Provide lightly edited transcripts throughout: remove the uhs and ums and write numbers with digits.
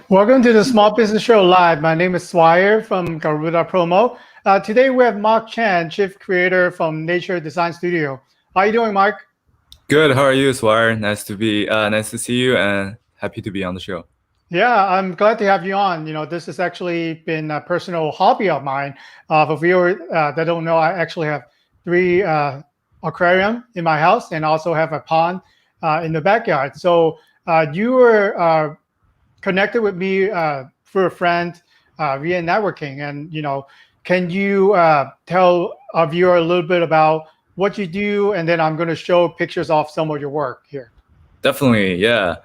Welcome to the Small Business Show Live. My name is Swire from Garuda Promo. Today we have Mark Chen, Chief Creator from Nature Design Studio. How are you doing, Mark? Good. How are you, Swire? Nice to see you, and happy to be on the show. Yeah, I'm glad to have you on. This has actually been a personal hobby of mine. For viewers that don't know, I actually have three aquarium in my house and also have a pond in the backyard. So you were connected with me through a friend via networking. And, can you tell our viewer a little bit about what you do? And then I'm going to show pictures of some of your work here. Definitely, yeah.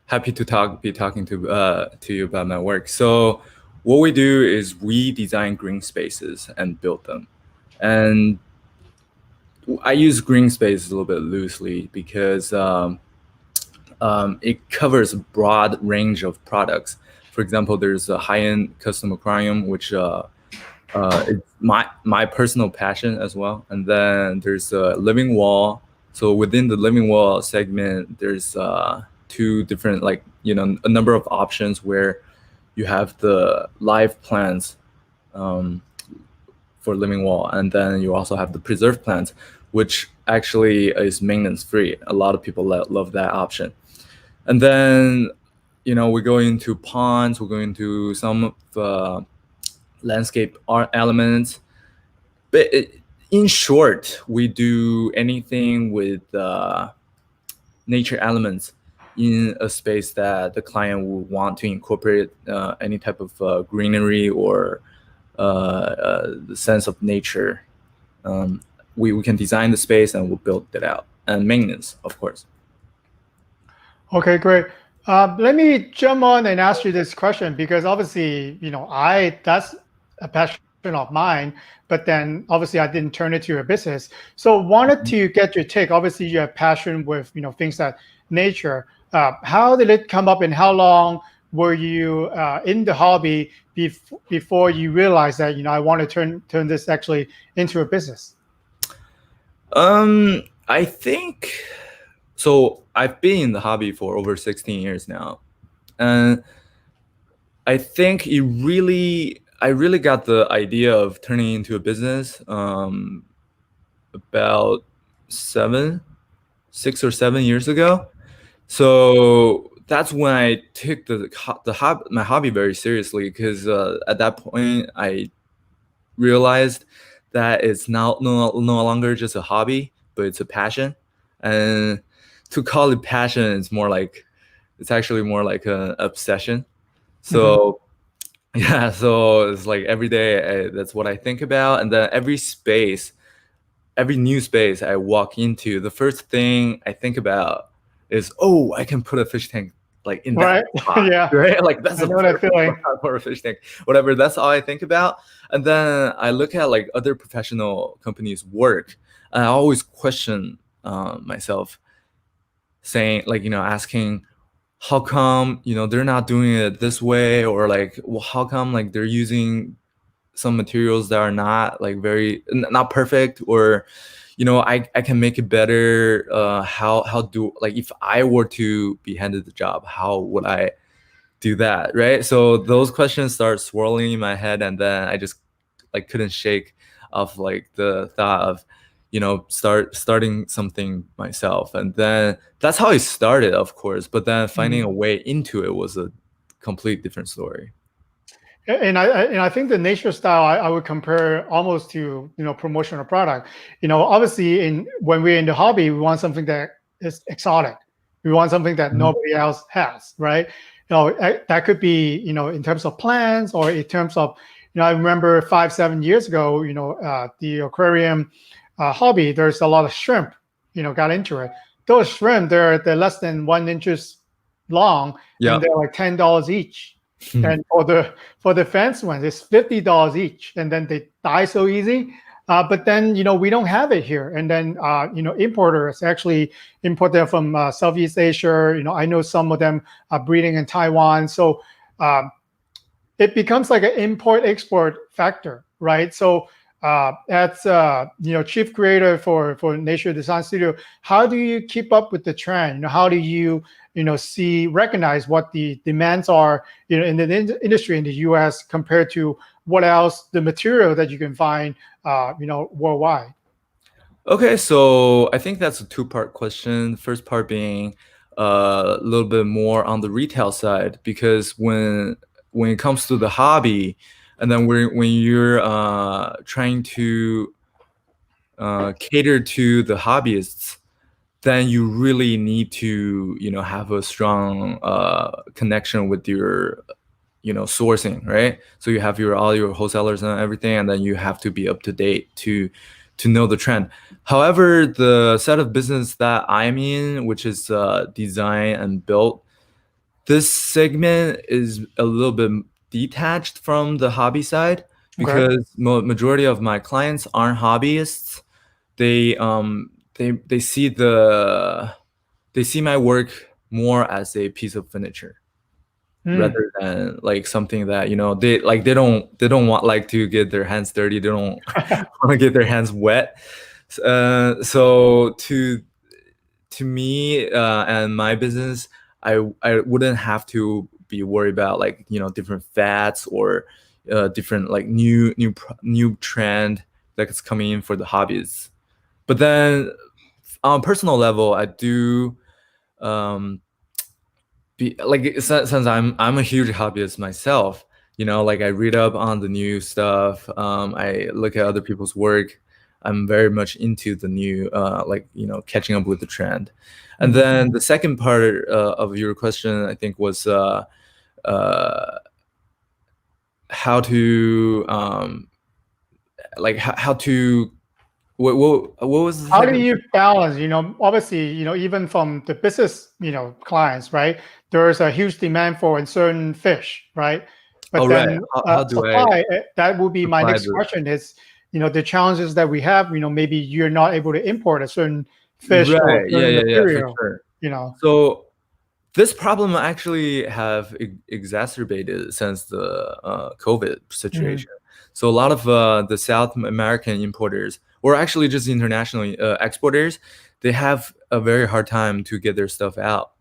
Happy to be talking to you about my work. So, what we do is we design green spaces and build them, and I use green spaces a little bit loosely because it covers a broad range of products. For example, there's a high-end custom aquarium, which it's my personal passion as well. And then there's a living wall. So within the living wall segment, there's two different, a number of options where you have the live plants for living wall, and then you also have the preserved plants, which actually is maintenance free. A lot of people love that option. And then, we go into ponds, we go into some of the landscape art elements. But in short, we do anything with nature elements in a space that the client will want to incorporate any type of greenery or the sense of nature. We can design the space and we'll build it out. And maintenance, of course. Okay, great. Let me jump on and ask you this question because obviously, that's a passion of mine, but then obviously I didn't turn it to a business. So wanted to get your take. Obviously, you have passion with things that nature. How did it come up, and how long were you in the hobby before you realized that I want to turn this actually into a business? I think so. I've been in the hobby for over 16 years now, and I think I really got the idea of turning into a business about 6 or 7 years ago. So that's when I took my hobby very seriously, because at that point I realized that it's now no longer just a hobby, but it's a passion. And to call it passion is it's actually more like an obsession. So yeah, so it's like every day that's what I think about. And then every new space I walk into, the first thing I think about is, oh, I can put a fish tank like in that spot, Yeah, right? Like that's I a know that perfect feeling. spot for a fish tank, whatever. That's all I think about. And then I look at like other professional companies' work, and I always question myself, saying asking, how come they're not doing it this way, or like, well, how come like they're using some materials that are not like not perfect, or I can make it better. How do, like, if I were to be handed the job, how would I do that, right? So those questions start swirling in my head, and then I just like couldn't shake off like the thought of starting something myself. And then that's how it started, of course, but then finding a way into it was a complete different story. And I think the nature style I would compare almost to promotional product. Obviously when we're in the hobby, we want something that is exotic. We want something that nobody else has, right? That could be in terms of plants, or in terms of I remember 5-7 years ago, the aquarium hobby. There's a lot of shrimp, got into it. Those shrimp, they're less than 1 inches long, Yeah. and they're like $10 each. And for the fence ones, it's $50 each, and then they die so easy. But then we don't have it here, and then importers actually import them from Southeast Asia. I know some of them are breeding in Taiwan, so it becomes like an import-export factor, right? So as chief creator for Nature Design Studio, how do you keep up with the trend? How do you recognize what the demands are, in the industry in the U.S. compared to what else the material that you can find, worldwide. Okay, so I think that's a two-part question. First part being a little bit more on the retail side, because when it comes to the hobby, and then when you're trying to cater to the hobbyists, then you really need to have a strong connection with your sourcing, right? So you have all your wholesalers and everything, and then you have to be up to date to know the trend. However, the set of business that I'm in, which is design and build, this segment is a little bit detached from the hobby side, Okay. because majority of my clients aren't hobbyists. They they see my work more as a piece of furniture, Mm. rather than like something that they don't want like to get their hands dirty. They don't want to get their hands wet. So to me and my business, I wouldn't have to be worried about like different fads or different like new trend that's coming in for the hobbies. But then on a personal level, I do um like, since I'm a huge hobbyist myself, like I read up on the new stuff, I look at other people's work. I'm very much into the new like catching up with the trend. And Mhm. then the second part of your question, I think, was uh how to like how to what was the How do second? you balance, obviously, even from the business, clients, right? There's a huge demand for a certain fish, right? Oh, But right. then How do I supply, that would be my supply next the question is, the challenges that we have, maybe you're not able to import a certain fish or a right? Yeah, certain yeah, yeah, for material, sure. you know. So this problem actually have exacerbated since the COVID Mhm. situation. So a lot of the South American importers, or actually just international exporters, they have a very hard time to get their stuff out.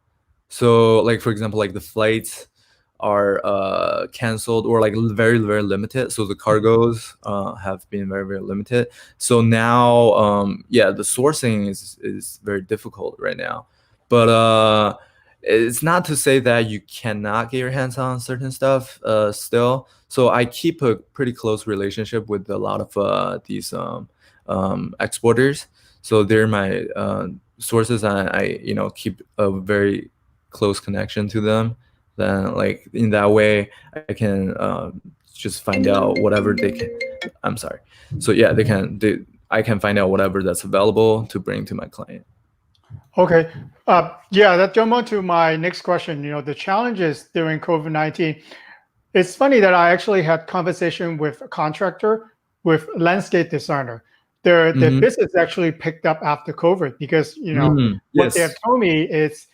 So, like for example, like the flights are canceled, or like very very limited. So the cargoes have been very very limited. So now, yeah, the sourcing is very difficult right now. But it's not to say that you cannot get your hands on certain stuff still. So I keep a pretty close relationship with a lot of these exporters. So they're my sources, and I keep a very close connection to them. Then like in that way I can just find out whatever they can. I'm sorry. So yeah, I can find out whatever that's available to bring to my client. Okay. Yeah, that jump on to my next question. The challenges during COVID-19. It's funny that I actually had conversation with a contractor, with landscape designer. Their Mm-hmm. business actually picked up after COVID because what they have Yes. told me is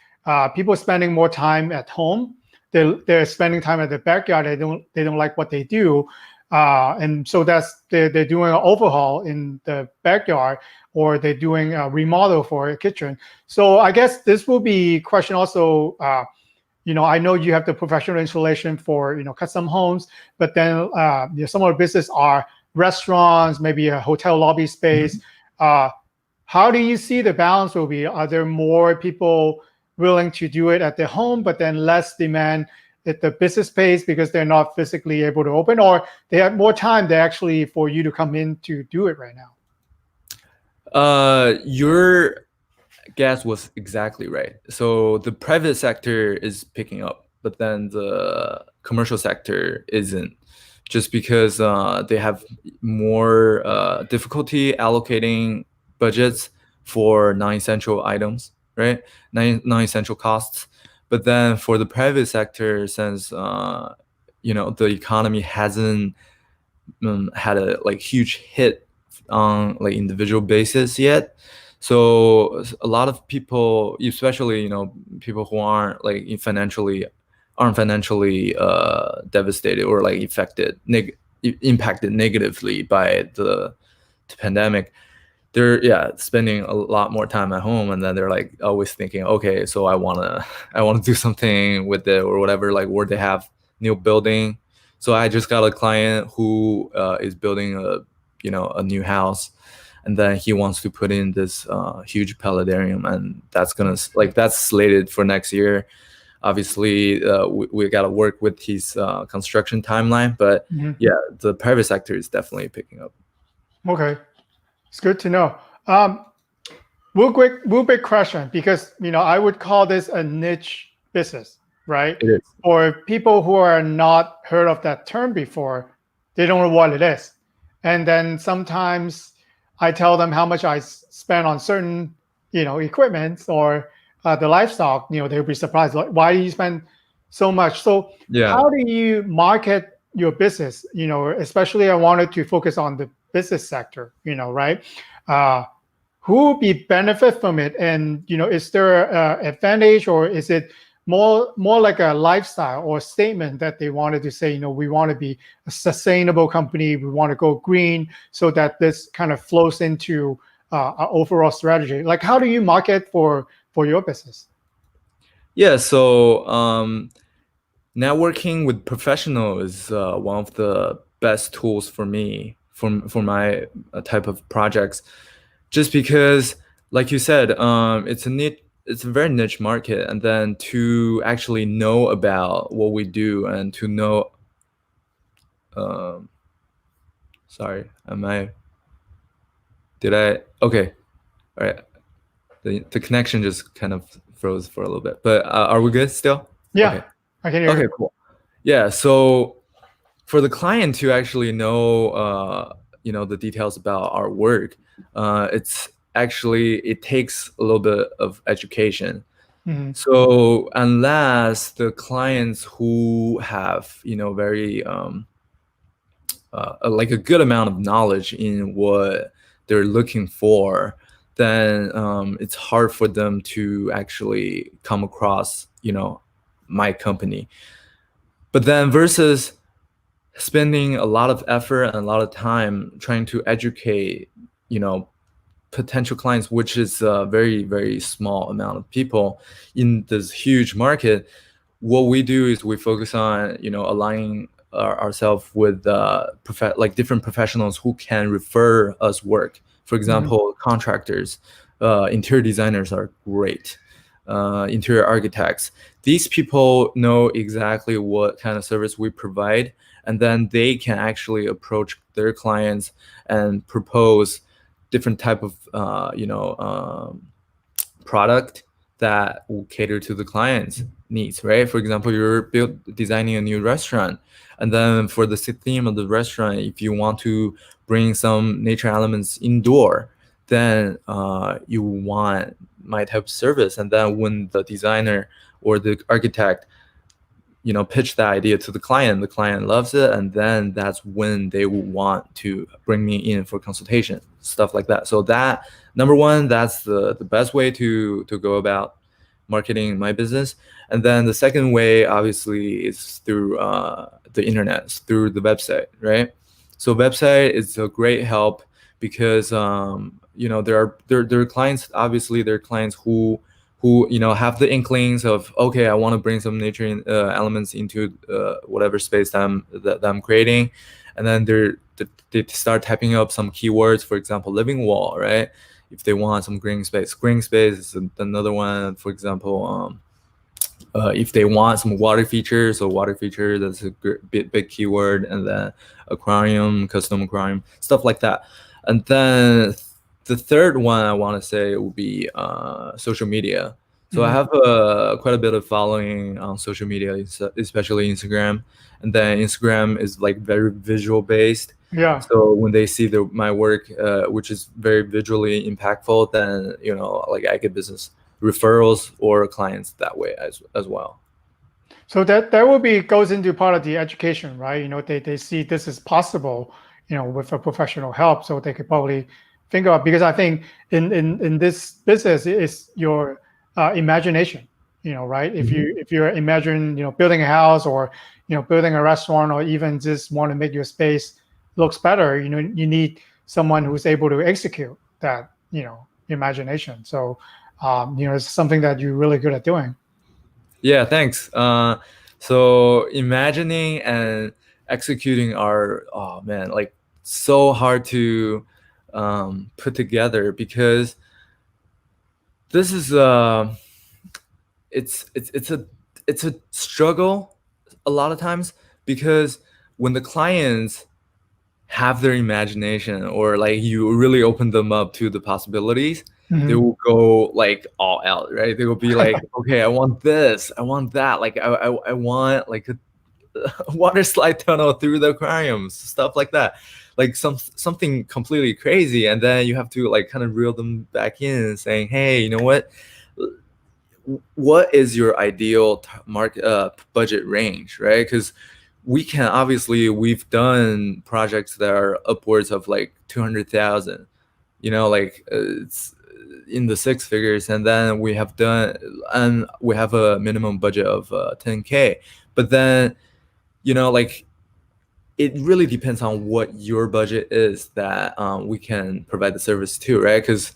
people spending more time at home. They're spending time at the backyard. They don't like what they do, and so they're doing an overhaul in the backyard, or they're doing a remodel for a kitchen. So I guess this will be question also. I know you have the professional installation for custom homes, but then some of the business are restaurants, maybe a hotel lobby space. Uh, how do you see the balance will be? Are there more people willing to do it at their home, but then less demand at the business space because they're not physically able to open, or they have more time to actually for you to come in to do it right now? Your guess was exactly right. So the private sector is picking up, but then the commercial sector isn't, just because they have more difficulty allocating budgets for non-essential items, right? Non-essential costs. But then for the private sector, since the economy hasn't had a like huge hit on like individual basis yet. So a lot of people, especially people who aren't financially devastated or like impacted negatively by the pandemic, they're spending a lot more time at home, and then they're like always thinking, okay, so I wanna do something with it or whatever, like where they have new building. So I just got a client who is building a new house, and then he wants to put in this huge paludarium, and that's slated for next year. Obviously, we got to work with his construction timeline, but yeah, the private sector is definitely picking up. Okay, it's good to know. Real big question, because I would call this a niche business, right? It is. For people who are not heard of that term before, they don't know what it is. And then sometimes I tell them how much I spend on certain, equipment or the livestock. They'll be surprised. Like, why do you spend so much? So Yeah. how do you market your business? Especially I wanted to focus on the business sector. Right? Who will be benefit from it, and is there an advantage, or is it more like a lifestyle or statement that they wanted to say, we want to be a sustainable company, we want to go green, so that this kind of flows into our overall strategy? Like, how do you market for your business? Yeah, so networking with professionals is one of the best tools for me for my type of projects, just because, like you said, it's a very niche market, and then to actually know about what we do and to know, sorry, okay, all right, the connection just kind of froze for a little bit, but are we good still? Yeah, Okay. I can hear Okay, you. cool. Yeah, so for the client to actually know, the details about our work, it takes a little bit of education. Mhm. So unless the clients who have, very like a good amount of knowledge in what they're looking for, then it's hard for them to actually come across, my company. But then versus spending a lot of effort and a lot of time trying to educate, potential clients, which is a very, very small amount of people in this huge market, what we do is we focus on, aligning ourselves with different professionals who can refer us work. For example, contractors, interior designers are great. Interior architects. These people know exactly what kind of service we provide, and then they can actually approach their clients and propose different type of product that will cater to the client's needs, right? For example, you're designing a new restaurant, and then for the theme of the restaurant, if you want to bring some nature elements indoor, then you want my type of service. And then when the designer or the architect pitch that idea to the client loves it, and then that's when they will want to bring me in for consultation, stuff like that. So that, number one, that's the best way to go about marketing my business. And then the second way, obviously, is through the internet, through the website, right? So website is a great help because there are clients, obviously there are clients who have the inklings of, okay, I want to bring some nature elements into whatever space that I'm creating, and then they start typing up some keywords, for example, living wall, right? If they want some green space is another one. For example, if they want some water features, that's a big keyword, and then aquarium, custom aquarium, stuff like that. And then the third one I want to say will be social media. So I have quite a bit of following on social media, especially Instagram. And then Instagram is like very visual based. Yeah. So when they see my work, which is very visually impactful, then like I get business referrals or clients that way as well. So that will be goes into part of the education, right? They see this is possible, with a professional help, so they could probably think about, because I think in this business is your imagination, right? If you're imagining, building a house, or building a restaurant, or even just want to make your space looks better, you need someone who's able to execute, that imagination. So it's something that you're really good at doing. Yeah, thanks. So imagining and executing are, oh man, like so hard to put together because this is it's a struggle a lot of times because when the clients have their imagination or like you really open them up to the possibilities, they Hmm. will go like all out, right? They will be like, okay, I want this, I want that, like I want like a water slide tunnel through the aquariums, stuff like that, like something completely crazy, and then you have to like kind of reel them back in, saying, hey, you know what is your ideal market budget range, right? Because we can obviously we've done projects that are upwards of like 200,000, like it's in the six figures, and then we have a minimum budget of 10K, but then like it really depends on what your budget is that we can provide the service to, right? Because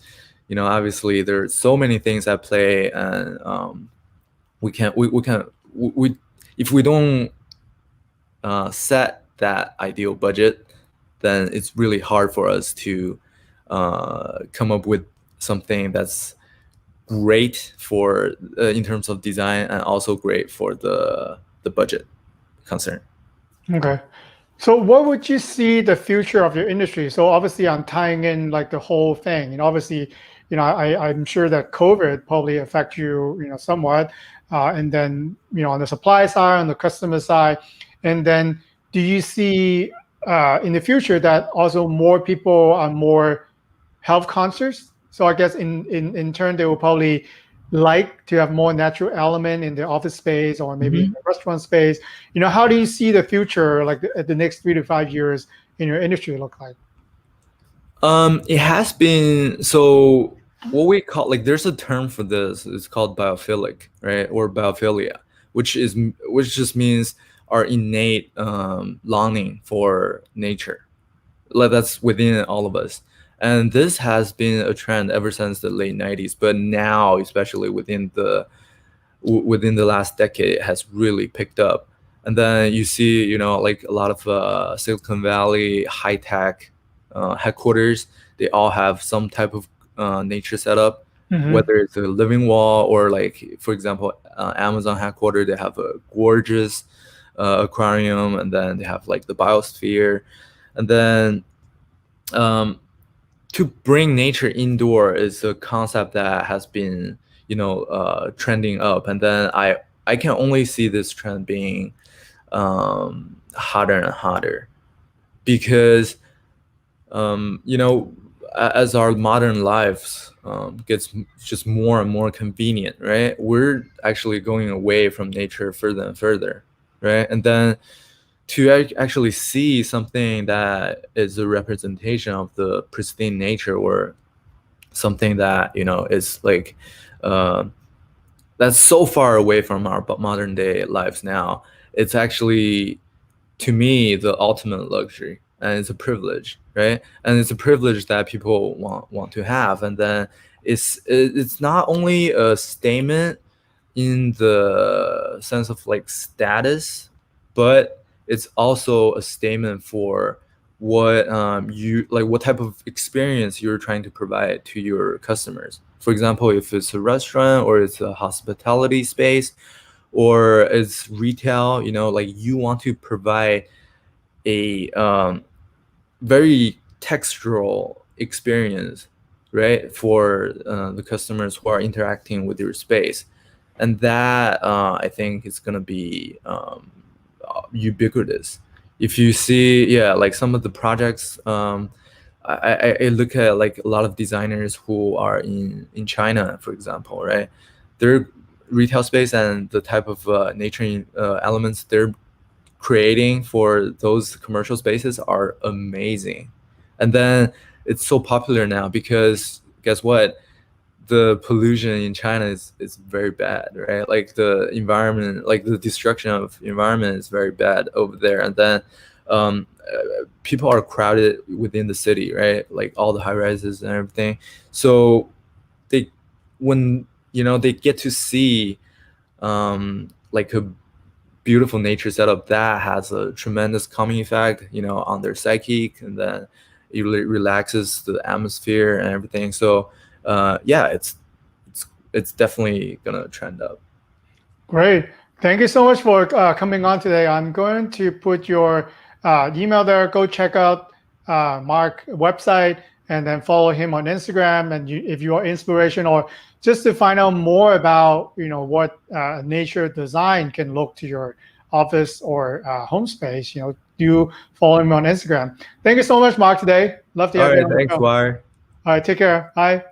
obviously there's so many things at play, and we can we if we don't set that ideal budget, then it's really hard for us to come up with something that's great for in terms of design and also great for the budget concern. Okay. So what would you see the future of your industry? So obviously I'm tying in like the whole thing. Obviously, I'm sure that COVID probably affect you, somewhat. And then, on the supply side, on the customer side. And then do you see in the future that also more people are more health conscious? So I guess in turn, they will probably like to have more natural element in their office space or maybe in the restaurant space. How do you see the future, like the next 3 to 5 years in your industry look like? It has been so what we call like there's a term for this. It's called biophilic, right, or biophilia, which just means our innate longing for nature. Like that's within all of us, and this has been a trend ever since the late '90s. But now, especially within the last decade, it has really picked up. And then you see, like a lot of Silicon Valley high tech headquarters, they all have some type of nature setup, Hmm. whether it's a living wall or like, for example, Amazon headquarters, they have a gorgeous aquarium, and then they have like the biosphere, and then um, to bring nature indoor is a concept that has been trending up, and then I can only see this trend being hotter and hotter because as our modern lives gets just more and more convenient, right? We're actually going away from nature further and further, right? And then to actually see something that is a representation of the pristine nature, or something that is like uh, that's so far away from our modern day lives now, it's actually, to me, the ultimate luxury, and it's a privilege, right? And it's a privilege that people want to have. And then it's not only a statement in the sense of like status, but it's also a statement for what you like, what type of experience you're trying to provide to your customers. For example, if it's a restaurant or it's a hospitality space or it's retail, like you want to provide a very textural experience, right, for the customers who are interacting with your space. And that I think is going to be ubiquitous. If you see, yeah, like some of the projects, I look at like a lot of designers who are in China, for example, right? Their retail space and the type of nature elements they're creating for those commercial spaces are amazing. And then it's so popular now because guess what? The pollution in China is very bad, right? Like the environment, like the destruction of environment is very bad over there. And then people are crowded within the city, right? Like all the high rises and everything. So they, when they get to see like a beautiful nature setup, that has a tremendous calming effect, on their psychic, and then it really relaxes the atmosphere and everything. So yeah, it's definitely gonna trend up. Great. Thank you so much for coming on today. I'm going to put your email there. Go check out Mark website and then follow him on Instagram. And if you are inspiration or just to find out more about what nature design can look to your office or home space, do follow him on Instagram. Thank you so much, Mark. Today, love to All have you right, on the thanks, show. Wire. All right, take care. Bye.